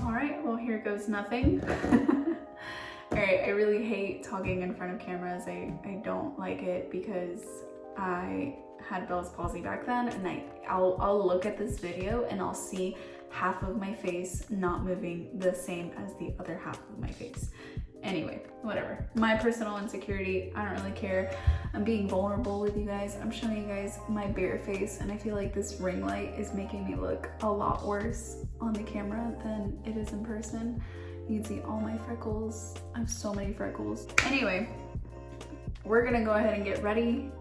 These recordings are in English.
All right, well, here goes nothing. All right, I really hate talking in front of cameras. I don't like it because I had Bell's palsy back then, and I'll look at this video and I'll see half of my face not moving the same as the other half of my face. Anyway, whatever. My personal insecurity, I don't really care. I'm being vulnerable with you guys. I'm showing you guys my bare face, and I feel like this ring light is making me look a lot worse on the camera than it is in person. You can see all my freckles. I have so many freckles. Anyway, we're gonna go ahead and get ready.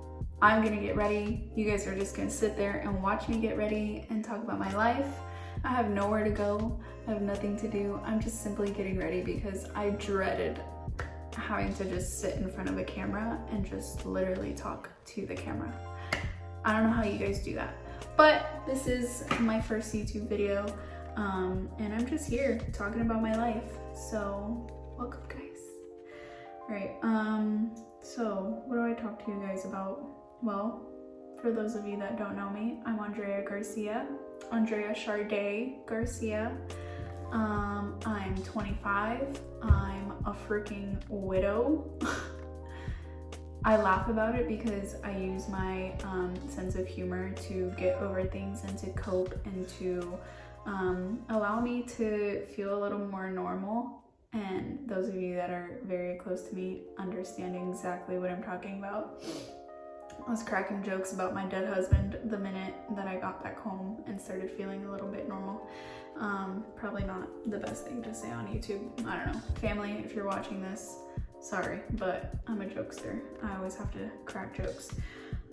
I'm gonna get ready. You guys are just gonna sit there and watch me get ready and talk about my life. I have nowhere to go. I have nothing to do. I'm just simply getting ready because I dreaded having to just sit in front of a camera and just literally talk to the camera. I don't know how you guys do that, but this is my first YouTube video, and I'm just here talking about my life. So welcome, guys. All right, so what do I talk to you guys about? Well, for those of you that don't know me, I'm Andrea Charday Garcia. I'm 25. I'm a freaking widow. I laugh about it because I use my sense of humor to get over things and to cope and to allow me to feel a little more normal. And those of you that are very close to me understand exactly what I'm talking about. I was cracking jokes about my dead husband the minute that I got back home and started feeling a little bit normal. Probably not the best thing to say on YouTube. I don't know. Family, if you're watching this, sorry, but I'm a jokester. I always have to crack jokes.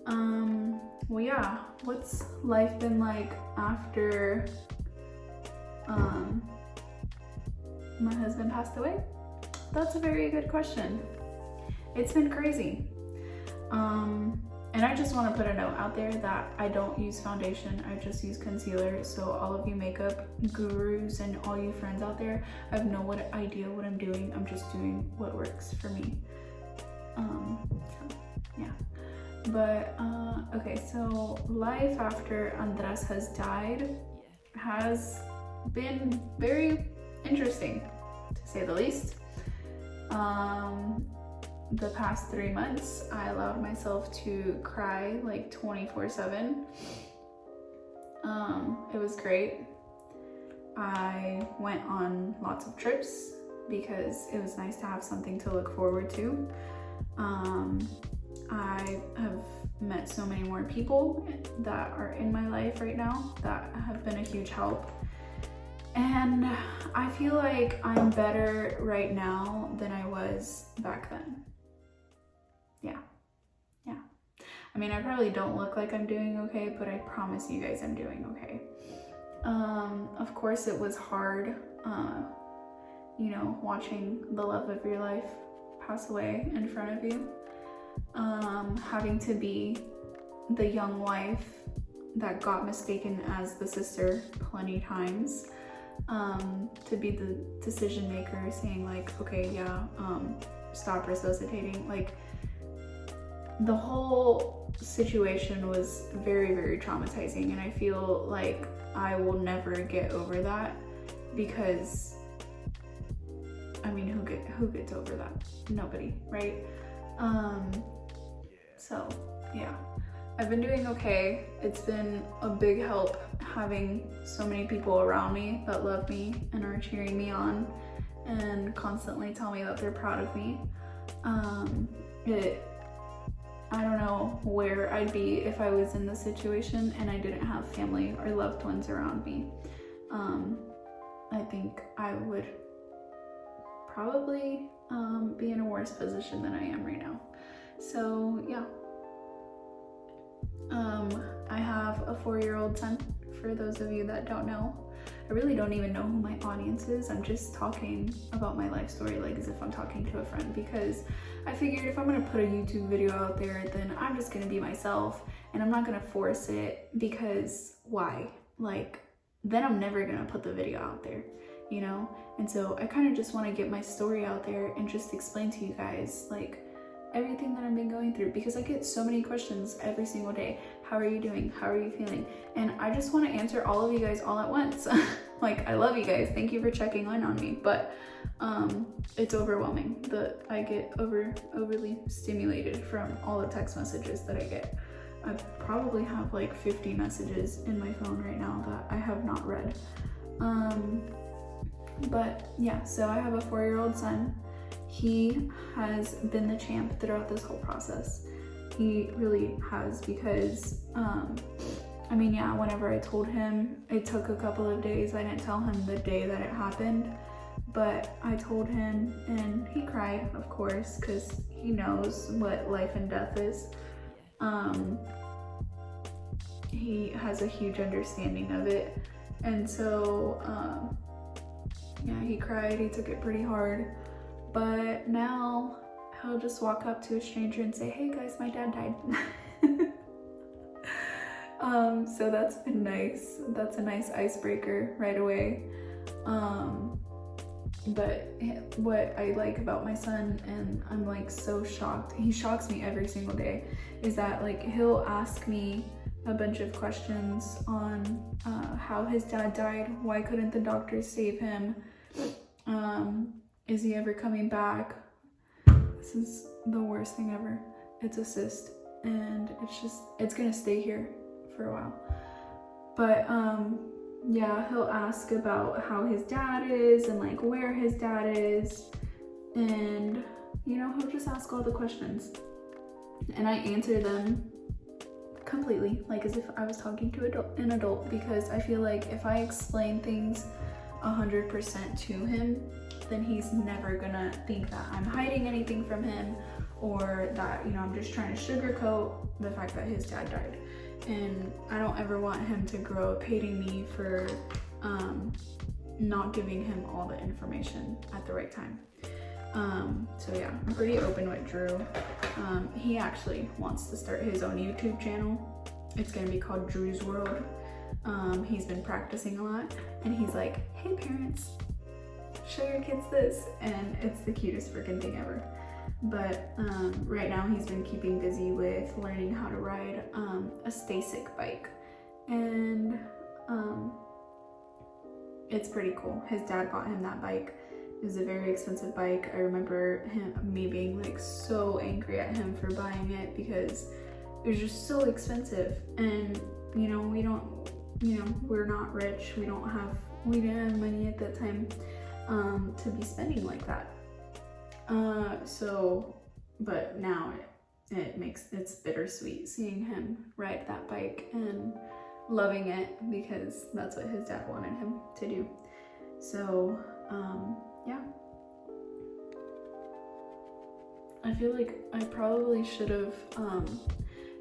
Well, yeah, what's life been like after my husband passed away? That's a very good question. It's been crazy. And I just want to put a note out there that I don't use foundation, I just use concealer. So all of you makeup gurus and all you friends out there, I have no idea what I'm doing. I'm just doing what works for me. So, yeah. But, okay, so life after Andres has died has been very interesting, to say the least. The past 3 months, I allowed myself to cry like 24/7. It was great. I went on lots of trips because it was nice to have something to look forward to. I have met so many more people that are in my life right now that have been a huge help. And I feel like I'm better right now than I was back then. Yeah. I mean, I probably don't look like I'm doing okay, but I promise you guys I'm doing okay. Of course it was hard, you know, watching the love of your life pass away in front of you. Having to be the young wife that got mistaken as the sister plenty times. To be the decision maker saying like, okay, yeah, stop resuscitating. Like, the whole situation was very, very traumatizing, and I feel like I will never get over that because, I mean, who gets over that? Nobody, right? So yeah, I've been doing okay. It's been a big help having so many people around me that love me and are cheering me on and constantly tell me that they're proud of me. I don't know where I'd be if I was in this situation and I didn't have family or loved ones around me. I think I would probably be in a worse position than I am right now. So yeah. I have a 4-year-old son, for those of you that don't know. I really don't even know who my audience is. I'm just talking about my life story like as if I'm talking to a friend, because I figured if I'm gonna put a YouTube video out there, then I'm just gonna be myself and I'm not gonna force it, because why? Like, then I'm never gonna put the video out there, you know? And so I kind of just want to get my story out there and just explain to you guys like everything that I've been going through, because I get so many questions every single day. how are you doing? How are you feeling? And I just want to answer all of you guys all at once. Like, I love you guys. Thank you for checking in on me. But it's overwhelming. I get overly stimulated from all the text messages that I get. I probably have like 50 messages in my phone right now that I have not read. But yeah, so I have a 4-year-old son. He has been the champ throughout this whole process. He really has, because I mean, yeah, whenever I told him, it took a couple of days. I didn't tell him the day that it happened, but I told him, and he cried, of course, because he knows what life and death is. He has a huge understanding of it, and so yeah, he cried. He took it pretty hard, but now he'll just walk up to a stranger and say, "Hey guys, my dad died." So that's been nice. That's a nice icebreaker right away. But what I like about my son, and I'm like so shocked, he shocks me every single day, is that like he'll ask me a bunch of questions on how his dad died, why couldn't the doctors save him, is he ever coming back? This is the worst thing ever. It's a cyst, and it's gonna stay here for a while. But yeah, he'll ask about how his dad is and like where his dad is, and you know, he'll just ask all the questions, and I answer them completely, like as if I was talking to an adult, because I feel like if I explain things 100% to him, then he's never gonna think that I'm hiding anything from him, or that, you know, I'm just trying to sugarcoat the fact that his dad died. And I don't ever want him to grow up hating me for not giving him all the information at the right time. So yeah, I'm pretty open with Drew. He actually wants to start his own YouTube channel. It's gonna be called Drew's World. He's been practicing a lot, and he's like, "Hey parents, show your kids this," and it's the cutest freaking thing ever. But right now he's been keeping busy with learning how to ride a Stasic bike, and it's pretty cool. His dad bought him that bike. It was a very expensive bike. I remember me being like so angry at him for buying it because it was just so expensive, and you know, we're not rich. We didn't have money at that time to be spending like that. But now it's bittersweet seeing him ride that bike and loving it, because that's what his dad wanted him to do. So, yeah. I feel like I probably should have,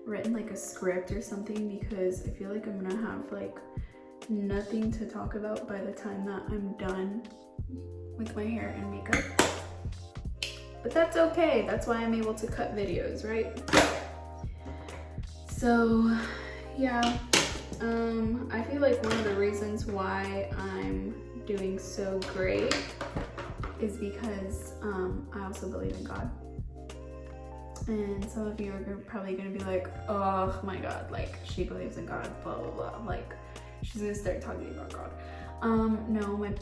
written like a script or something, because I feel like I'm gonna have like nothing to talk about by the time that I'm done with my hair and makeup. But that's okay. That's why I'm able to cut videos, right? So yeah, I feel like one of the reasons why I'm doing so great is because I also believe in God. And some of you are probably gonna be like, "Oh my God, like she believes in God, blah blah blah." Like she's gonna start talking about God. No, my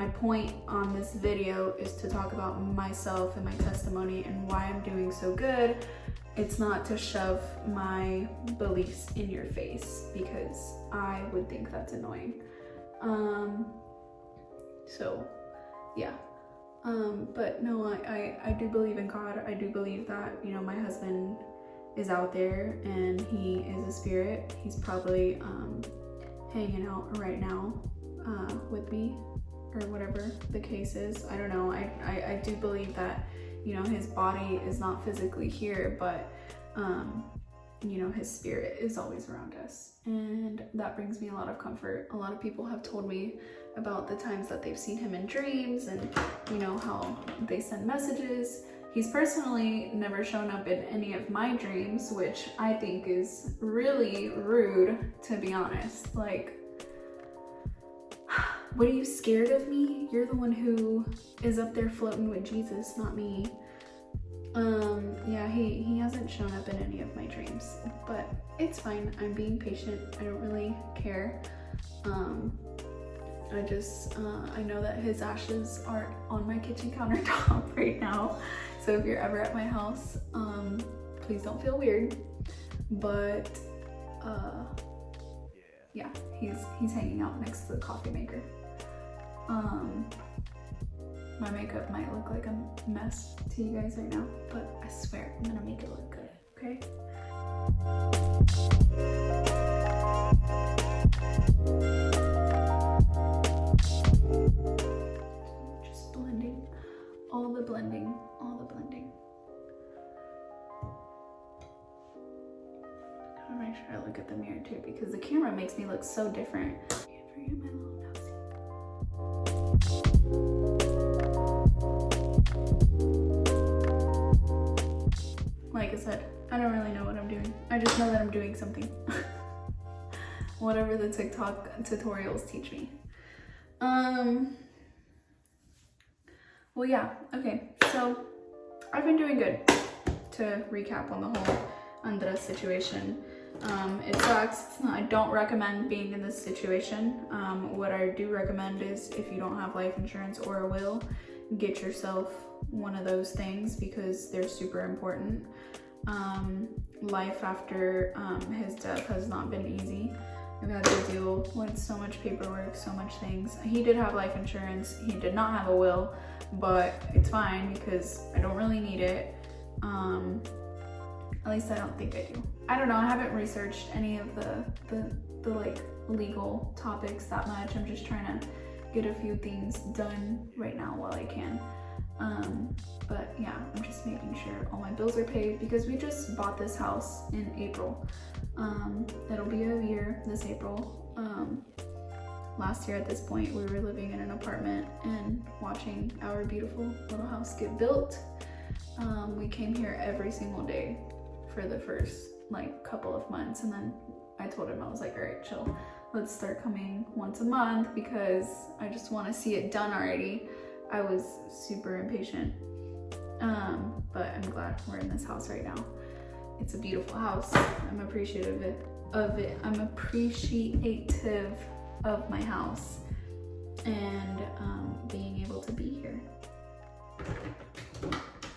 point on this video is to talk about myself and my testimony and why I'm doing so good. It's not to shove my beliefs in your face, because I would think that's annoying. So yeah. But no, I do believe in God. I do believe that, you know, my husband is out there and he is a spirit. He's probably hanging out right now with me, or whatever the case is. I don't know. I do believe that, you know, his body is not physically here, but you know, his spirit is always around us, and that brings me a lot of comfort. A lot of people have told me about the times that they've seen him in dreams, and you know, how they send messages. He's personally never shown up in any of my dreams, which I think is really rude, to be honest. Like, what are you scared of me? You're the one who is up there floating with Jesus, not me. Yeah, he hasn't shown up in any of my dreams, but it's fine. I'm being patient. I don't really care. I know that his ashes are on my kitchen countertop right now. So if you're ever at my house, please don't feel weird. But yeah, he's hanging out next to the coffee maker. My makeup might look like a mess to you guys right now, but I swear I'm gonna make it look good, okay? Just blending, all the blending. I gotta make sure I look at the mirror too, because the camera makes me look so different. Can't forget my little nosy. Like I said, I don't really know what I'm doing. I just know that I'm doing something. Whatever the TikTok tutorials teach me. Well, yeah, okay. So I've been doing good. To recap on the whole Andres situation. It sucks. I don't recommend being in this situation. What I do recommend is if you don't have life insurance or a will, get yourself one of those things because they're super important. Life after his death has not been easy. I've had to deal with so much paperwork, so much things. He did have life insurance. He did not have a will, but it's fine because I don't really need it. At least I don't think I do. I don't know, I haven't researched any of the like legal topics that much. I'm just trying to get a few things done right now while I can. But yeah, I'm just making sure all my bills are paid because we just bought this house in April. It'll be a year this April. Last year at this point, we were living in an apartment and watching our beautiful little house get built. We came here every single day for the first like couple of months, and then I told him, I was like, all right, chill, let's start coming once a month because I just want to see it done already. I was super impatient, but I'm glad we're in this house right now. It's a beautiful house. I'm appreciative of it. I'm appreciative of my house and being able to be here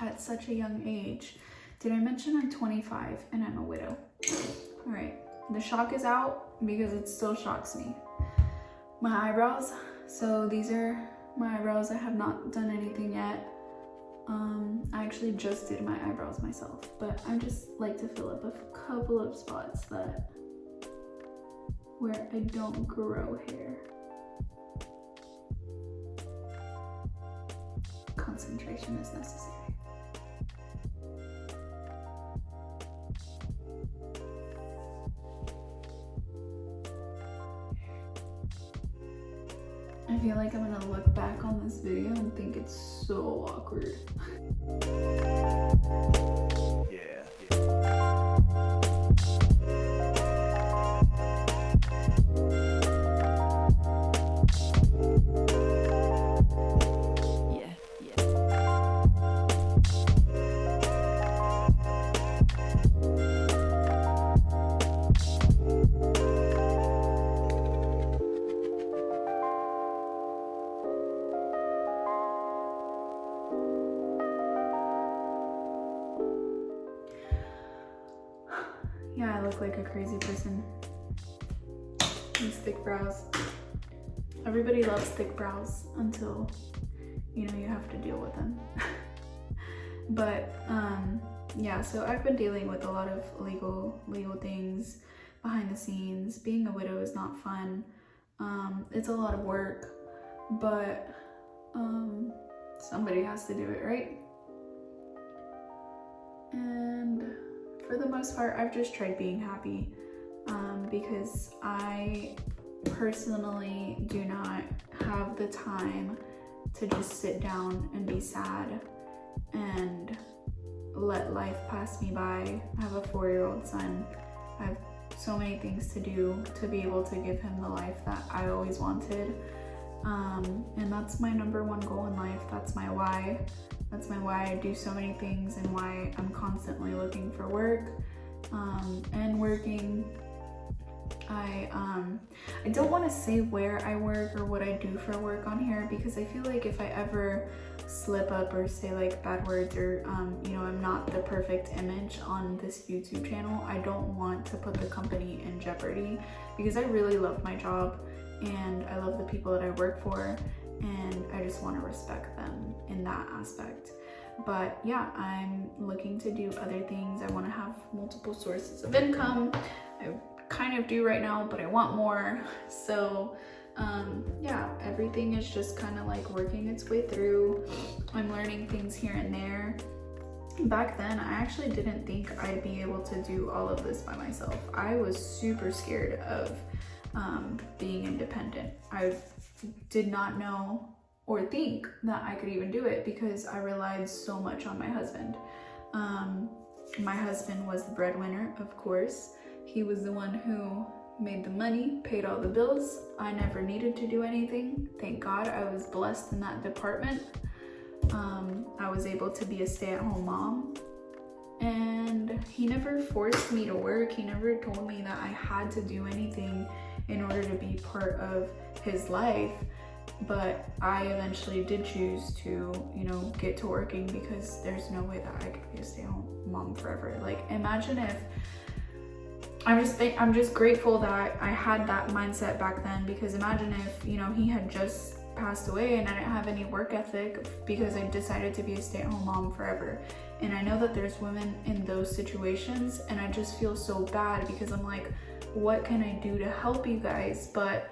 at such a young age. Did I mention I'm 25 and I'm a widow? All right, the shock is out because it still shocks me. My eyebrows, so these are my eyebrows. I have not done anything yet. I actually just did my eyebrows myself, but I just like to fill up a couple of spots where I don't grow hair. Concentration is necessary. I feel like I'm gonna look back on this video and think it's so awkward. Yeah, I look like a crazy person. These thick brows. Everybody loves thick brows until, you know, you have to deal with them. But yeah, so I've been dealing with a lot of legal things behind the scenes. Being a widow is not fun. It's a lot of work, but somebody has to do it, right? And for the most part, I've just tried being happy because I personally do not have the time to just sit down and be sad and let life pass me by. I have a 4-year-old son. I have so many things to do to be able to give him the life that I always wanted. And that's my number one goal in life. That's my why. That's my why I do so many things and why I'm constantly looking for work and working. I don't want to say where I work or what I do for work on here, because I feel like if I ever slip up or say like bad words or you know, I'm not the perfect image on this YouTube channel, I don't want to put the company in jeopardy, because I really love my job and I love the people that I work for, and I just want to respect them in that aspect. But yeah, I'm looking to do other things. I want to have multiple sources of income. I kind of do right now, but I want more. So yeah, everything is just kind of like working its way through. I'm learning things here and there. Back then, I actually didn't think I'd be able to do all of this by myself. I was super scared of being independent. I did not know or think that I could even do it because I relied so much on my husband. My husband was the breadwinner, of course. He was the one who made the money, paid all the bills. I never needed to do anything. Thank God I was blessed in that department. I was able to be a stay-at-home mom, and he never forced me to work. He never told me that I had to do anything in order to be part of his life. But I eventually did choose to, you know, get to working, because there's no way that I could be a stay-at-home mom forever. Like, imagine if, I'm just grateful that I had that mindset back then, because imagine if, you know, he had just passed away and I didn't have any work ethic because I decided to be a stay-at-home mom forever. And I know that there's women in those situations, and I just feel so bad because I'm like, what can I do to help you guys? But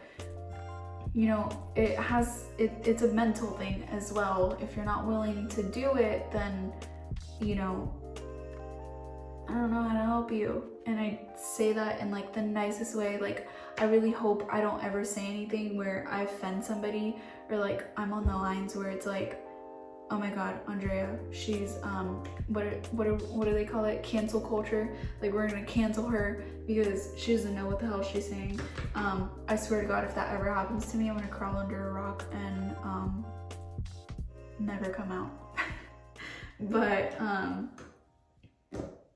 you know, it's a mental thing as well. If you're not willing to do it, then, you know, I don't know how to help you. And I say that in like the nicest way. Like, I really hope I don't ever say anything where I offend somebody, or like I'm on the lines where it's like, oh my God, Andrea, she's what do they call it? Cancel culture. Like, we're gonna cancel her because she doesn't know what the hell she's saying. I swear to God, if that ever happens to me, I'm gonna crawl under a rock and never come out. But damn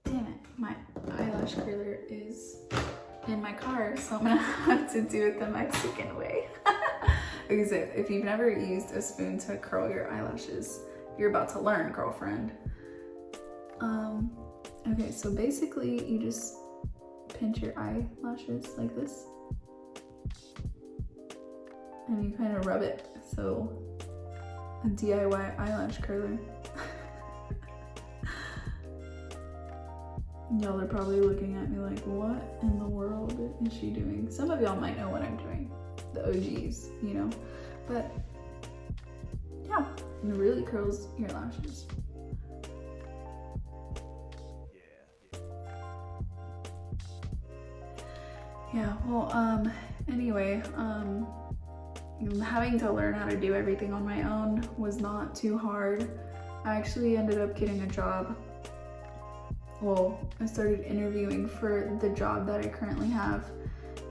it, my eyelash curler is in my car, so I'm gonna have to do it the Mexican way. Because if you've never used a spoon to curl your eyelashes, you're about to learn, girlfriend. Okay, so basically you just pinch your eyelashes like this, and you kind of rub it. So a DIY eyelash curler. Y'all are probably looking at me like, what in the world is she doing? Some of y'all might know what I'm doing, the OGs, you know, but yeah, it really curls your lashes. Yeah, well, anyway, having to learn how to do everything on my own was not too hard. I actually ended up getting a job. Well, I started interviewing for the job that I currently have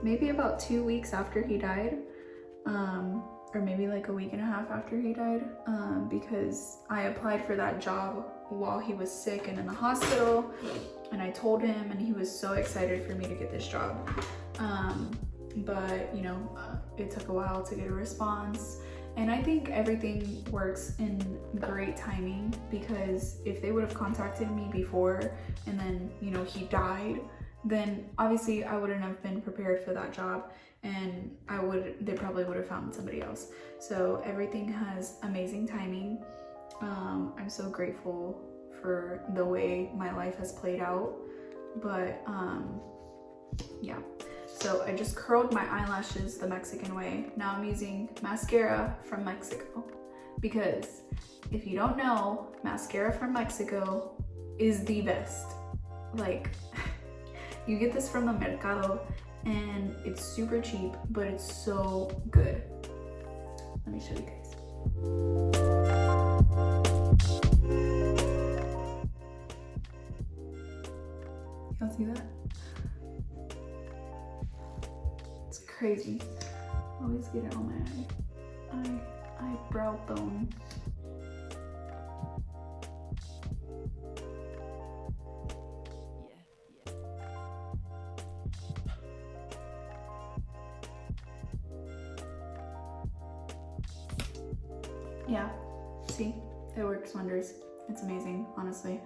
maybe about 2 weeks after he died, or maybe like a week and a half after he died, because I applied for that job while he was sick and in the hospital, and I told him, and he was so excited for me to get this job. But you know, it took a while to get a response. And I think everything works in great timing, because if they would have contacted me before and then, you know, he died, then obviously I wouldn't have been prepared for that job, and they probably would have found somebody else. So everything has amazing timing. I'm so grateful for the way my life has played out. But yeah. So I just curled my eyelashes the Mexican way. Now I'm using mascara from Mexico, because if you don't know, mascara from Mexico is the best. Like, you get this from the mercado and it's super cheap, but it's so good. Let me show you guys. Y'all see that? Crazy. Always get it on my eyebrow bone. yeah, see, it works wonders. It's amazing, honestly.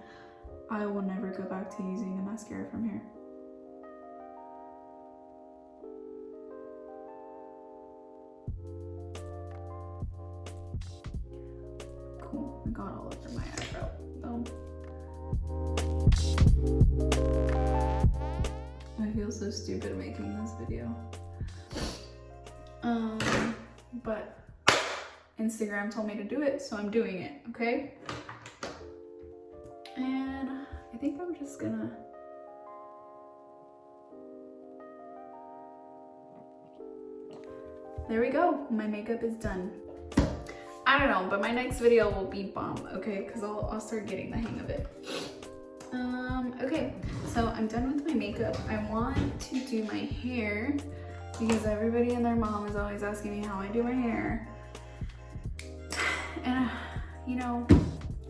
I will never go back to using a mascara from here. Cool, I got all over my eyebrow though. I feel so stupid making this video. But Instagram told me to do it, so I'm doing it, okay? And I think I'm just gonna there we go, my makeup is done. I don't know, but my next video will be bomb, okay? Because I'll start getting the hang of it. Okay, so I'm done with my makeup. I want to do my hair because everybody and their mom is always asking me how I do my hair. And, you know,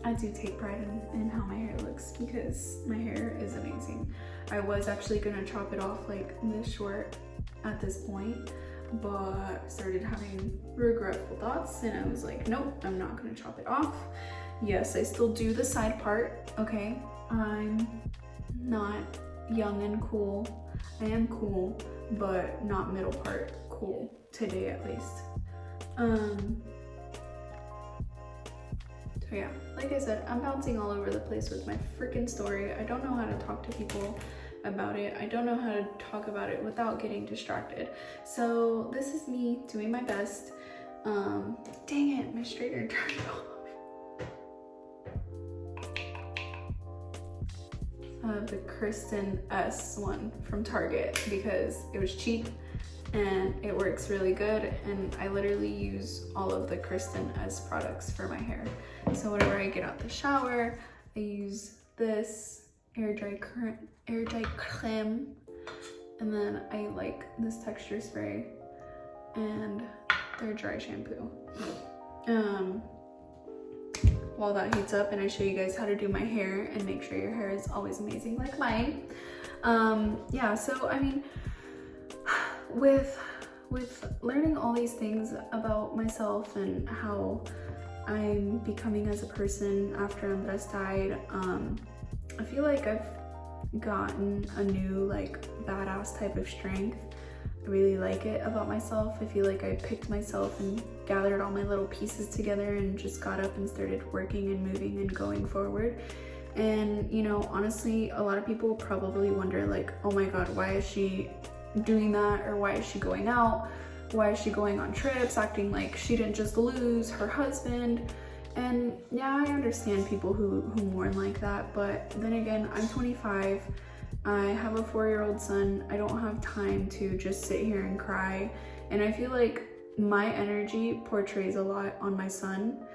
I do take pride in how my hair looks because my hair is amazing. I was actually gonna chop it off like this short at this point, but started having regretful thoughts and I was like, nope, I'm not gonna chop it off. Yes, I still do the side part, okay? I'm not young and cool. I am cool, but not middle part cool, today at least. So yeah, like I said, I'm bouncing all over the place with my freaking story. I don't know how to talk to people about it. I don't know how to talk about it without getting distracted. So this is me doing my best. Dang it, my straightener turned off. The Kristen S one from Target because it was cheap and it works really good, and I literally use all of the Kristen S products for my hair. So whenever I get out the shower, I use this air dry creme, and then I like this texture spray and their dry shampoo. While that heats up and I show you guys how to do my hair and make sure your hair is always amazing like mine. Yeah, so I mean, with learning all these things about myself and how I'm becoming as a person after Andres died, I feel like I've gotten a new like badass type of strength. I really like it about myself. I feel like I picked myself and gathered all my little pieces together and just got up and started working and moving and going forward. And you know, honestly, a lot of people probably wonder like, oh my god, why is she doing that? Or why is she going out? Why is she going on trips acting like she didn't just lose her husband? And yeah, I understand people who mourn like that, but then again, I'm 25. I have a 4-year-old son. I don't have time to just sit here and cry. And I feel like my energy portrays a lot on my son.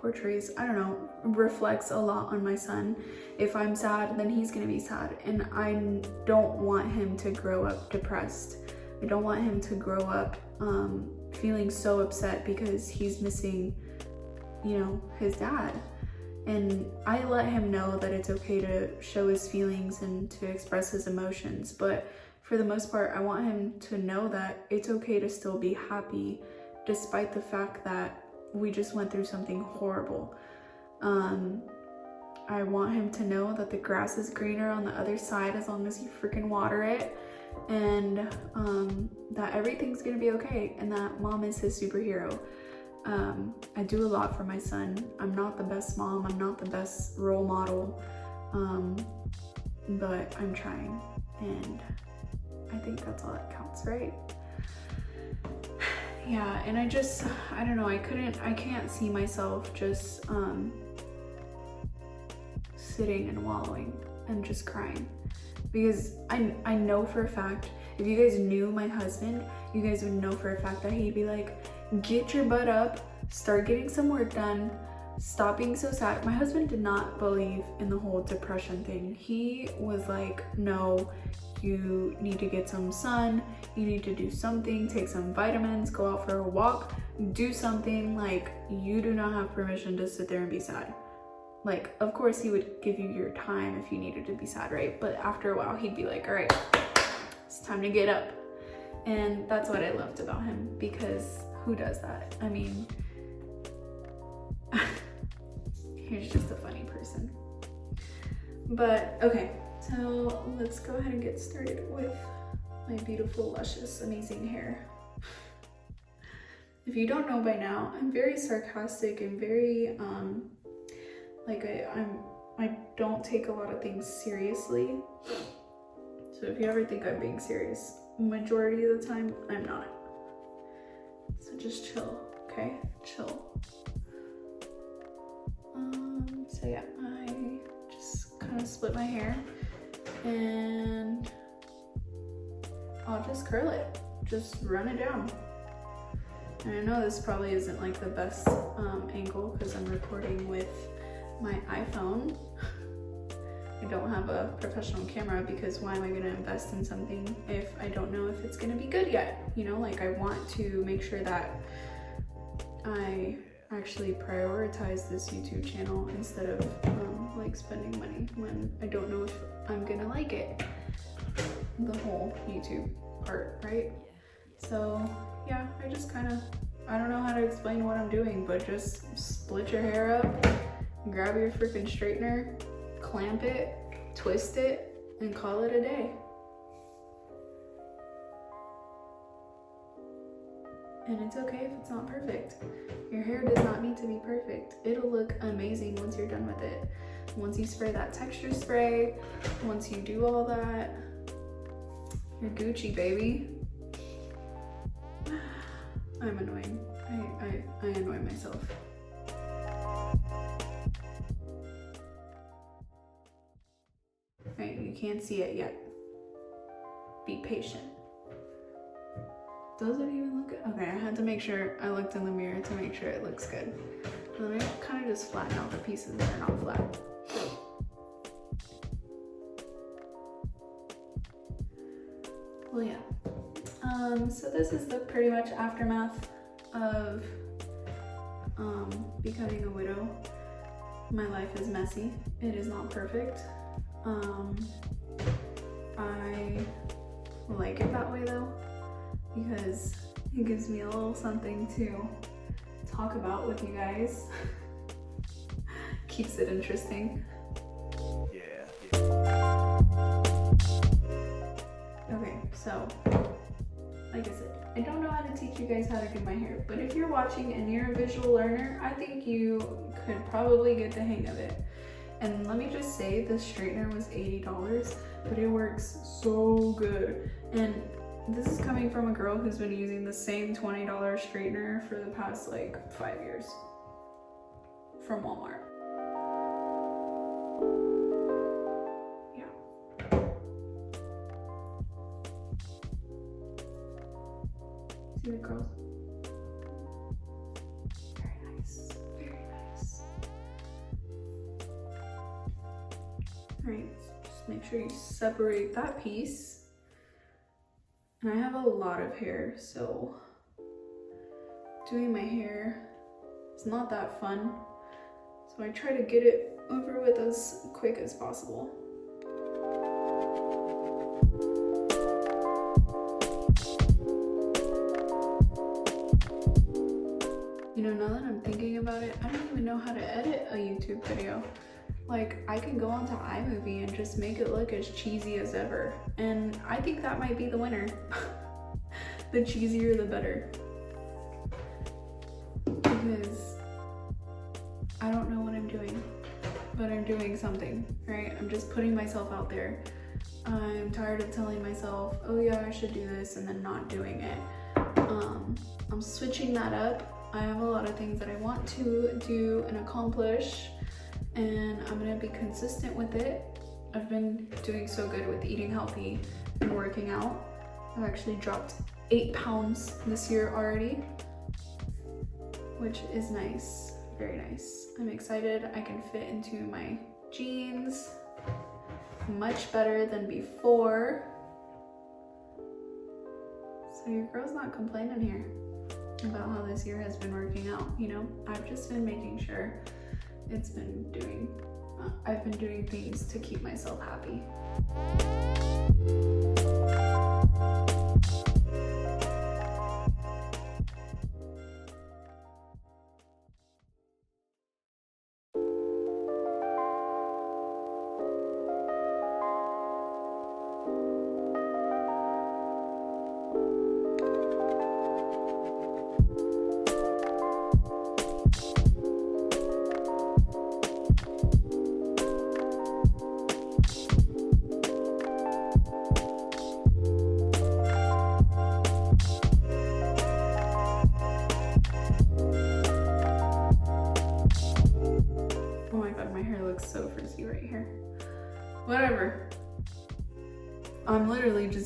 Reflects a lot on my son. If I'm sad, then he's gonna be sad. And I don't want him to grow up depressed. I don't want him to grow up feeling so upset because he's missing, you know, his dad. And I let him know that it's okay to show his feelings and to express his emotions. But for the most part, I want him to know that it's okay to still be happy despite the fact that we just went through something horrible. I want him to know that the grass is greener on the other side as long as you freaking water it. And that everything's gonna be okay and that mom is his superhero. I do a lot for my son. I'm not the best mom, I'm not the best role model, but I'm trying, and I think that's all that counts, right? Yeah, and I don't know, I can't see myself just sitting and wallowing and just crying, because I know for a fact, if you guys knew my husband, you guys would know for a fact that he'd be like, get your butt up, start getting some work done, stop being so sad. My husband did not believe in the whole depression thing. He was like, no, you need to get some sun, you need to do something, take some vitamins, go out for a walk, do something. Like, you do not have permission to sit there and be sad. Like, of course he would give you your time if you needed to be sad, right? But after a while he'd be like, all right, it's time to get up. And that's what I loved about him, because who does that? I mean, He's just a funny person. But okay, so let's go ahead and get started with my beautiful, luscious, amazing hair. If you don't know by now, I'm very sarcastic and very I don't take a lot of things seriously. So if you ever think I'm being serious, majority of the time I'm not. So just chill, okay? Chill. So yeah, I just kind of split my hair and I'll just curl it. Just run it down. And I know this probably isn't like the best angle because I'm recording with my iPhone. I don't have a professional camera because why am I gonna invest in something if I don't know if it's gonna be good yet? You know, like I want to make sure that I actually prioritize this YouTube channel instead of like spending money when I don't know if I'm gonna like it. The whole YouTube part, right? So yeah, I just kind of, I don't know how to explain what I'm doing, but just split your hair up, grab your freaking straightener, clamp it, twist it, and call it a day. And it's okay if it's not perfect. Your hair does not need to be perfect. It'll look amazing once you're done with it. Once you spray that texture spray, once you do all that, you're Gucci, baby. I'm annoying. I annoy myself. Right, you can't see it yet. Be patient. Does it even look good? Okay, I had to make sure I looked in the mirror to make sure it looks good. Let me kind of just flatten out the pieces that are not flat. Well, yeah. So this is the pretty much aftermath of becoming a widow. My life is messy. It is not perfect. I like it that way though, because it gives me a little something to talk about with you guys. Keeps it interesting. Yeah. Okay, so like I said, I don't know how to teach you guys how to do my hair, but if you're watching and you're a visual learner, I think you could probably get the hang of it. And let me just say, this straightener was $80, but it works so good. And this is coming from a girl who's been using the same $20 straightener for the past like 5 years from Walmart. Yeah. See the curls? Very nice, very nice. All right, just make sure you separate that piece. And I have a lot of hair, so doing my hair is not that fun. So I try to get it over with as quick as possible. You know, now that I'm thinking about it, I don't even know how to edit a YouTube video. Like, I can go onto iMovie and just make it look as cheesy as ever. And I think that might be the winner. The cheesier, the better. Because I don't know what I'm doing, but I'm doing something, right? I'm just putting myself out there. I'm tired of telling myself, oh yeah, I should do this, and then not doing it. I'm switching that up. I have a lot of things that I want to do and accomplish, and I'm gonna be consistent with it. I've been doing so good with eating healthy and working out. I've actually dropped 8 pounds this year already, which is nice, very nice. I'm excited. I can fit into my jeans much better than before. So your girl's not complaining here about how this year has been working out, you know? I've just been making sure I've been doing things to keep myself happy.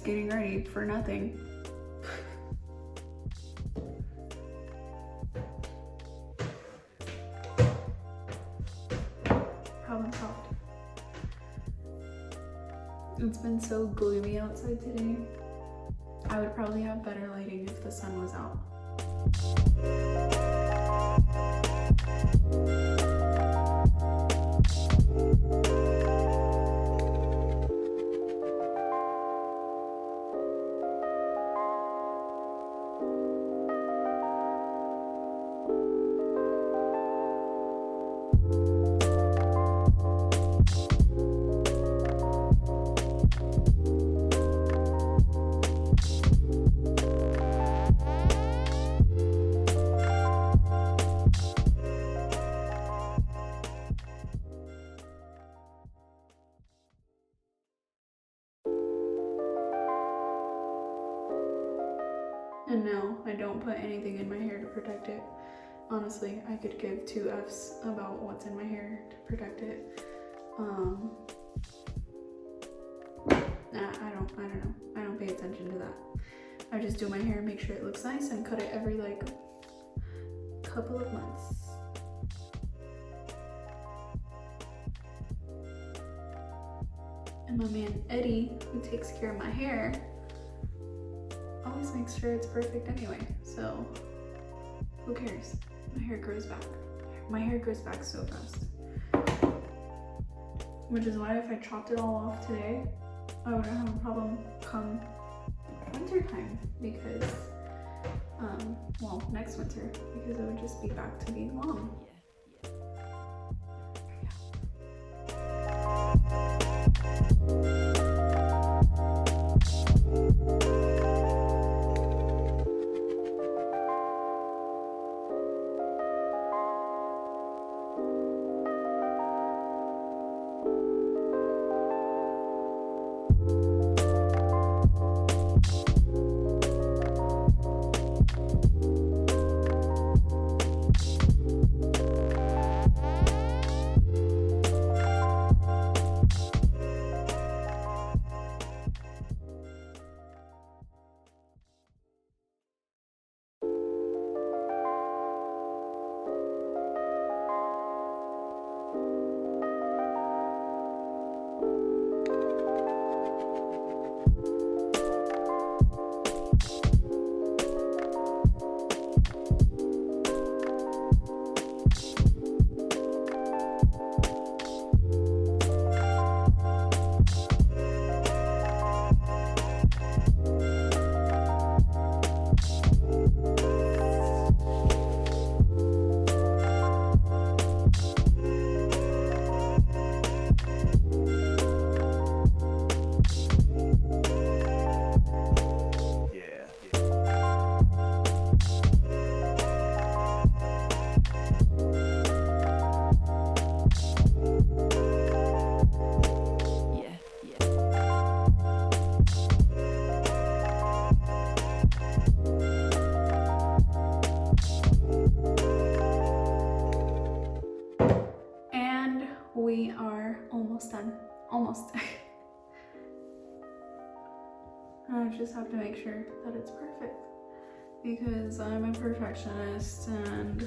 just getting ready for nothing. Problem solved. It's been so gloomy outside today. I would probably have better lighting if the sun was out. And no, I don't put anything in my hair to protect it. Honestly, I could give two F's about what's in my hair to protect it. I don't know. I don't pay attention to that. I just do my hair, make sure it looks nice, and cut it every like couple of months. And my man Eddie, who takes care of my hair, always makes sure it's perfect anyway, so who cares? My hair grows back. My hair grows back so fast. Which is why if I chopped it all off today, I wouldn't have a problem come winter time because, well, next winter, because it would just be back to being long. We are almost done. Almost. I just have to make sure that it's perfect because I'm a perfectionist, and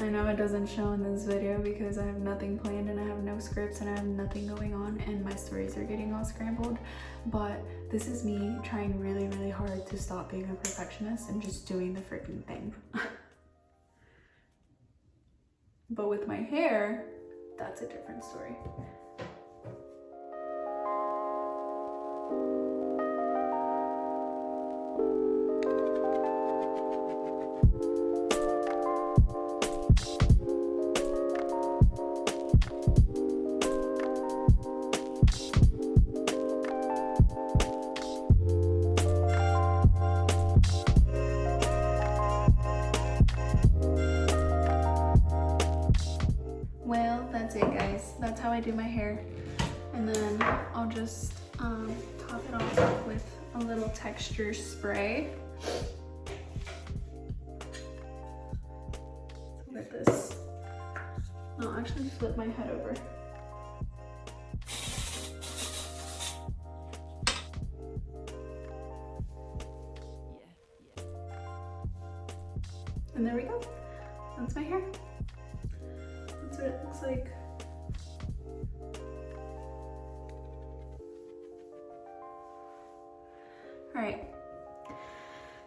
I know it doesn't show in this video because I have nothing planned and I have no scripts and I have nothing going on and my stories are getting all scrambled, but this is me trying really, really hard to stop being a perfectionist and just doing the freaking thing. But with my hair, that's a different story. Well, that's it, guys. That's how I do my hair. And then I'll just top it off with a little texture spray. So with this, I'll actually flip my head over. And there we go. That's my hair. That's what it looks like. All right.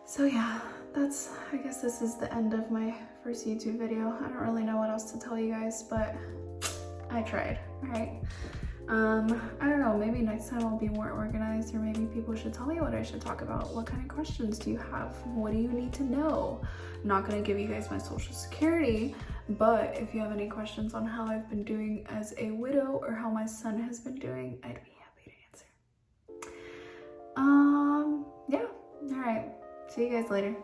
So yeah, I guess this is the end of my first YouTube video. I don't really know what else to tell you guys, but I tried, all right? I don't know, maybe next time I'll be more organized, or maybe people should tell me what I should talk about. What kind of questions do you have? What do you need to know? I'm not gonna give you guys my social security, but if you have any questions on how I've been doing as a widow or how my son has been doing, I'd be happy to answer. Yeah, all right. See you guys later.